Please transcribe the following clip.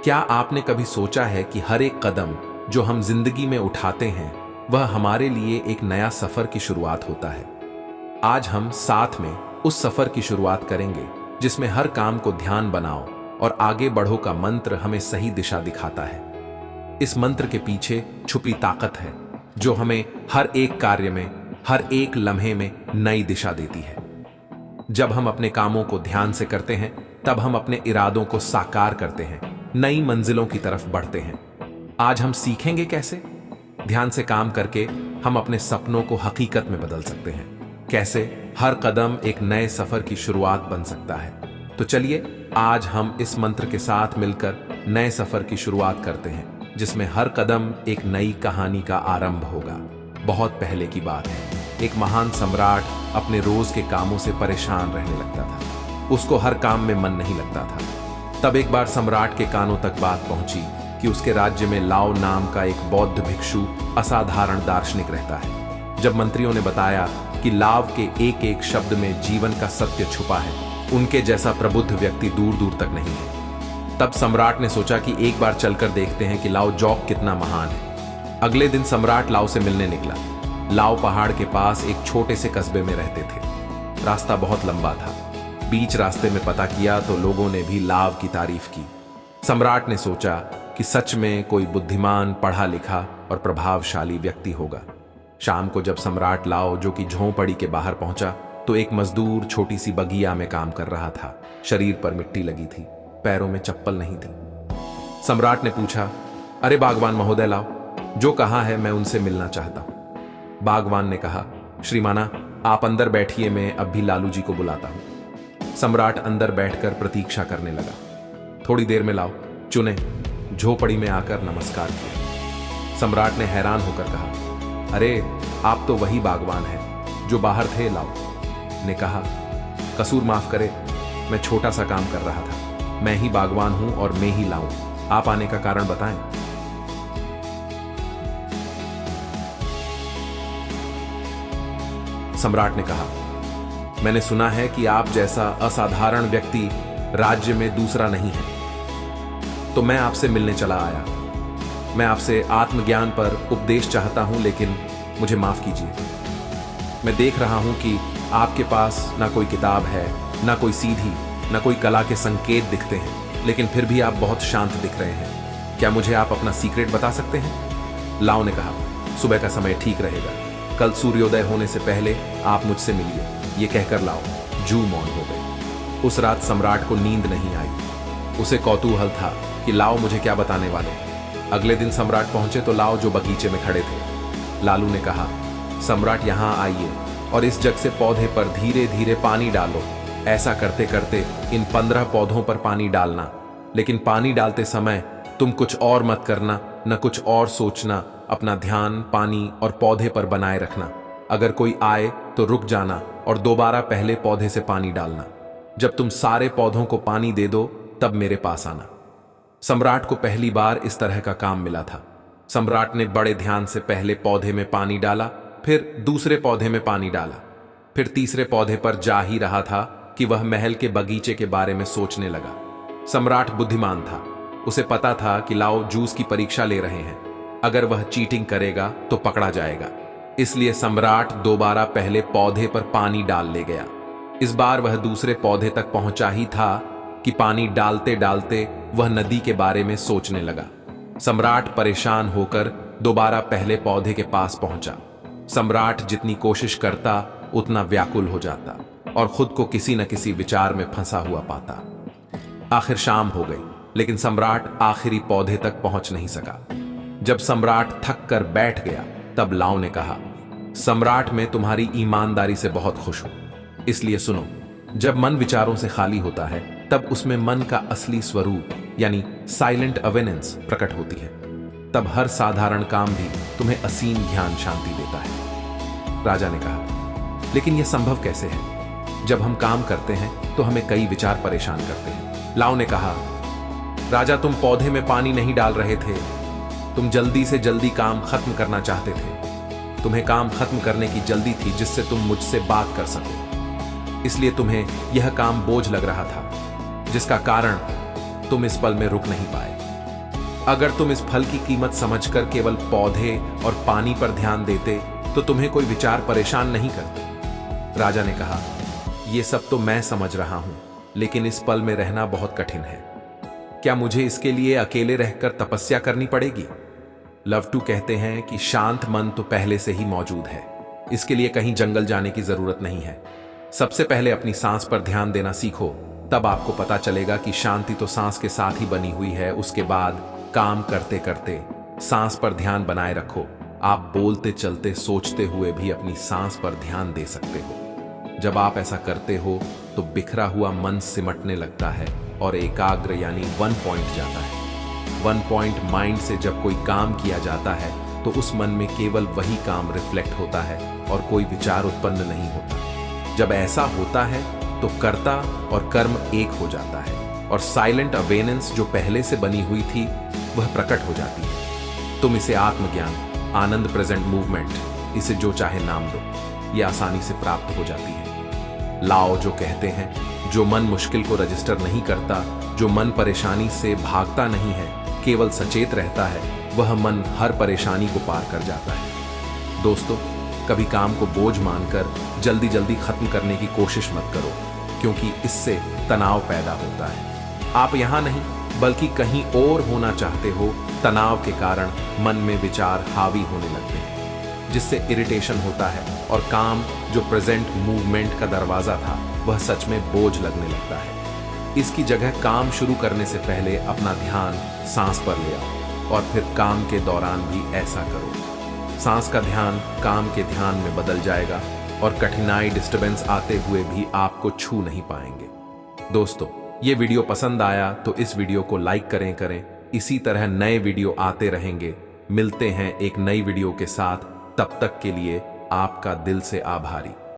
क्या आपने कभी सोचा है कि हर एक कदम जो हम जिंदगी में उठाते हैं वह हमारे लिए एक नया सफर की शुरुआत होता है। आज हम साथ में उस सफर की शुरुआत करेंगे जिसमें हर काम को ध्यान बनाओ और आगे बढ़ो का मंत्र हमें सही दिशा दिखाता है। इस मंत्र के पीछे छुपी ताकत है जो हमें हर एक कार्य में, हर एक लम्हे में नई दिशा देती है। जब हम अपने कामों को ध्यान से करते हैं तब हम अपने इरादों को साकार करते हैं, नई मंजिलों की तरफ बढ़ते हैं। आज हम सीखेंगे कैसे। ध्यान से काम करके हम अपने सपनों को हकीकत में बदल सकते हैं। कैसे हर कदम एक नए सफर की शुरुआत बन सकता है। तो चलिए आज हम इस मंत्र के साथ मिलकर नए सफर की शुरुआत करते हैं जिसमें हर कदम एक नई कहानी का आरंभ होगा। बहुत पहले की बात है, एक महान सम्राट अपने रोज के कामों से परेशान रहने लगता था। उसको हर काम में मन नहीं लगता था। तब एक बार सम्राट के कानों तक बात पहुंची कि उसके राज्य में लाओ नाम का एक बौद्ध भिक्षु असाधारण दार्शनिक रहता है। जब मंत्रियों ने बताया कि लाव के एक एक शब्द में जीवन का सत्य छुपा है, उनके जैसा प्रबुद्ध व्यक्ति दूर दूर तक नहीं है, तब सम्राट ने सोचा कि एक बार चलकर देखते हैं कि लाओ जॉक कितना महान है। अगले दिन सम्राट लाओ से मिलने निकला। लाओ पहाड़ के पास एक छोटे से कस्बे में रहते थे। रास्ता बहुत लंबा था। बीच रास्ते में पता किया तो लोगों ने भी लाव की तारीफ की। सम्राट ने सोचा कि सच में कोई बुद्धिमान, पढ़ा लिखा और प्रभावशाली व्यक्ति होगा। शाम को जब सम्राट लाओ जो कि झोंपड़ी के बाहर पहुंचा तो एक मजदूर छोटी सी बगिया में काम कर रहा था। शरीर पर मिट्टी लगी थी, पैरों में चप्पल नहीं थी। सम्राट ने पूछा, अरे बागवान महोदय लाओ, जो कहा है मैं उनसे मिलना चाहता हूं। बागवान ने कहा, श्रीमाना आप अंदर बैठिए, मैं अब भी लालू जी को बुलाता हूं। सम्राट अंदर बैठकर प्रतीक्षा करने लगा। थोड़ी देर में लाओ चुने झोपड़ी में आकर नमस्कार किया। सम्राट ने हैरान होकर कहा, अरे आप तो वही बागवान हैं जो बाहर थे। लाओ ने कहा, कसूर माफ करे, मैं छोटा सा काम कर रहा था। मैं ही बागवान हूं और मैं ही लाऊं। आप आने का कारण बताएं। सम्राट ने कहा, मैंने सुना है कि आप जैसा असाधारण व्यक्ति राज्य में दूसरा नहीं है, तो मैं आपसे मिलने चला आया। मैं आपसे आत्मज्ञान पर उपदेश चाहता हूं, लेकिन मुझे माफ कीजिए। मैं देख रहा हूं कि आपके पास ना कोई किताब है, ना कोई सीधी, ना कोई कला के संकेत दिखते हैं, लेकिन फिर भी आप बहुत शांत दिख रहे हैं। क्या मुझे आप अपना सीक्रेट बता सकते हैं। लाओ ने कहा, सुबह का समय ठीक रहेगा। कल सूर्योदय होने से पहले आप मुझसे मिलिए। ये कहकर लाओ जू मौन हो गए। उस रात सम्राट को नींद नहीं आई। उसे कौतूहल था कि लाओ मुझे क्या बताने वाले। अगले दिन सम्राट पहुंचे तो लाओ जो बगीचे में खड़े थे। लालू ने कहा, सम्राट यहां आइए और इस जग से पौधे पर धीरे धीरे पानी डालो। ऐसा करते करते इन 15 पौधों पर पानी डालना, लेकिन पानी डालते समय तुम कुछ और मत करना, न कुछ और सोचना। अपना ध्यान पानी और पौधे पर बनाए रखना। अगर कोई आए तो रुक जाना और दोबारा पहले पौधे से पानी डालना। जब तुम सारे पौधों को पानी दे दो तब मेरे पास आना। सम्राट को पहली बार इस तरह का काम मिला था। सम्राट ने बड़े ध्यान से पहले पौधे में पानी डाला, फिर दूसरे पौधे में पानी डाला, फिर तीसरे पौधे पर जा ही रहा था कि वह महल के बगीचे के बारे में सोचने लगा। सम्राट बुद्धिमान था। उसे पता था कि लाओ जूस की परीक्षा ले रहे हैं। अगर वह चीटिंग करेगा तो पकड़ा जाएगा। इसलिए सम्राट दोबारा पहले पौधे पर पानी डाल ले गया। इस बार वह दूसरे पौधे तक पहुंचा ही था कि पानी डालते डालते वह नदी के बारे में सोचने लगा। सम्राट परेशान होकर दोबारा पहले पौधे के पास पहुंचा। सम्राट जितनी कोशिश करता उतना व्याकुल हो जाता और खुद को किसी न किसी विचार में फंसा हुआ पाता। आखिर शाम हो गई, लेकिन सम्राट आखिरी पौधे तक पहुंच नहीं सका। जब सम्राट थक कर बैठ गया तब लाओ ने कहा, सम्राट मैं तुम्हारी ईमानदारी से बहुत खुश हूं। इसलिए सुनो, जब मन विचारों से खाली होता है तब उसमें मन का असली स्वरूप यानी साइलेंट अवेनेंस प्रकट होती है। तब हर साधारण काम भी तुम्हें असीम ध्यान शांति देता है। राजा ने कहा, लेकिन यह संभव कैसे है। जब हम काम करते हैं तो हमें कई विचार परेशान करते हैं। लाओ ने कहा, राजा तुम पौधे में पानी नहीं डाल रहे थे, तुम जल्दी से जल्दी काम खत्म करना चाहते थे। तुम्हें काम खत्म करने की जल्दी थी जिससे तुम मुझसे बात कर सको। इसलिए तुम्हें यह काम बोझ लग रहा था, जिसका कारण तुम इस पल में रुक नहीं पाए। अगर तुम इस फल की कीमत समझकर केवल पौधे और पानी पर ध्यान देते तो तुम्हें कोई विचार परेशान नहीं करते। राजा ने कहा, यह सब तो मैं समझ रहा हूं, लेकिन इस पल में रहना बहुत कठिन है। क्या मुझे इसके लिए अकेले रहकर तपस्या करनी पड़ेगी? लवटू कहते हैं कि शांत मन तो पहले से ही मौजूद है, इसके लिए कहीं जंगल जाने की जरूरत नहीं है। सबसे पहले अपनी सांस पर ध्यान देना सीखो, तब आपको पता चलेगा कि शांति तो सांस के साथ ही बनी हुई है। उसके बाद काम करते करते सांस पर ध्यान बनाए रखो। आप बोलते चलते सोचते हुए भी अपनी सांस पर ध्यान दे सकते हो। जब आप ऐसा करते हो तो बिखरा हुआ मन सिमटने लगता है और एकाग्र यानी 1 पॉइंट जाता है। 1 पॉइंट माइंड से जब कोई काम किया जाता है तो उस मन में केवल वही काम रिफ्लेक्ट होता है और कोई विचार उत्पन्न नहीं होता। जब ऐसा होता है तो कर्ता और कर्म एक हो जाता है और साइलेंट अवेयरनेस जो पहले से बनी हुई थी वह प्रकट हो जाती है। तुम इसे आत्मज्ञान, आनंद प्रेजेंट मूवमेंट, इसे जो चाहे नाम दो, यह आसानी से प्राप्त हो जाती है। लाओ जो कहते हैं, जो मन मुश्किल को रजिस्टर नहीं करता, जो मन परेशानी से भागता नहीं है, केवल सचेत रहता है, वह मन हर परेशानी को पार कर जाता है। दोस्तों, कभी काम को बोझ मानकर जल्दी जल्दी खत्म करने की कोशिश मत करो, क्योंकि इससे तनाव पैदा होता है। आप यहां नहीं बल्कि कहीं और होना चाहते हो। तनाव के कारण मन में विचार हावी होने लगते हैं, जिससे इरिटेशन होता है और काम जो प्रेजेंट मूवमेंट का दरवाजा था वह सच में बोझ लगने लगता है। इसकी जगह काम शुरू करने से पहले अपना ध्यान सांस पर ले आओ और फिर काम के दौरान भी ऐसा करो। सांस का ध्यान काम के ध्यान में बदल जाएगा और कठिनाई डिस्टर्बेंस आते हुए भी आपको छू नहीं पाएंगे। दोस्तों, ये वीडियो पसंद आया तो इस वीडियो को लाइक करें। इसी तरह नए वीडियो आते रहेंगे। मिलते हैं एक नई वीडियो के साथ, तब तक के लिए आपका दिल से आभारी।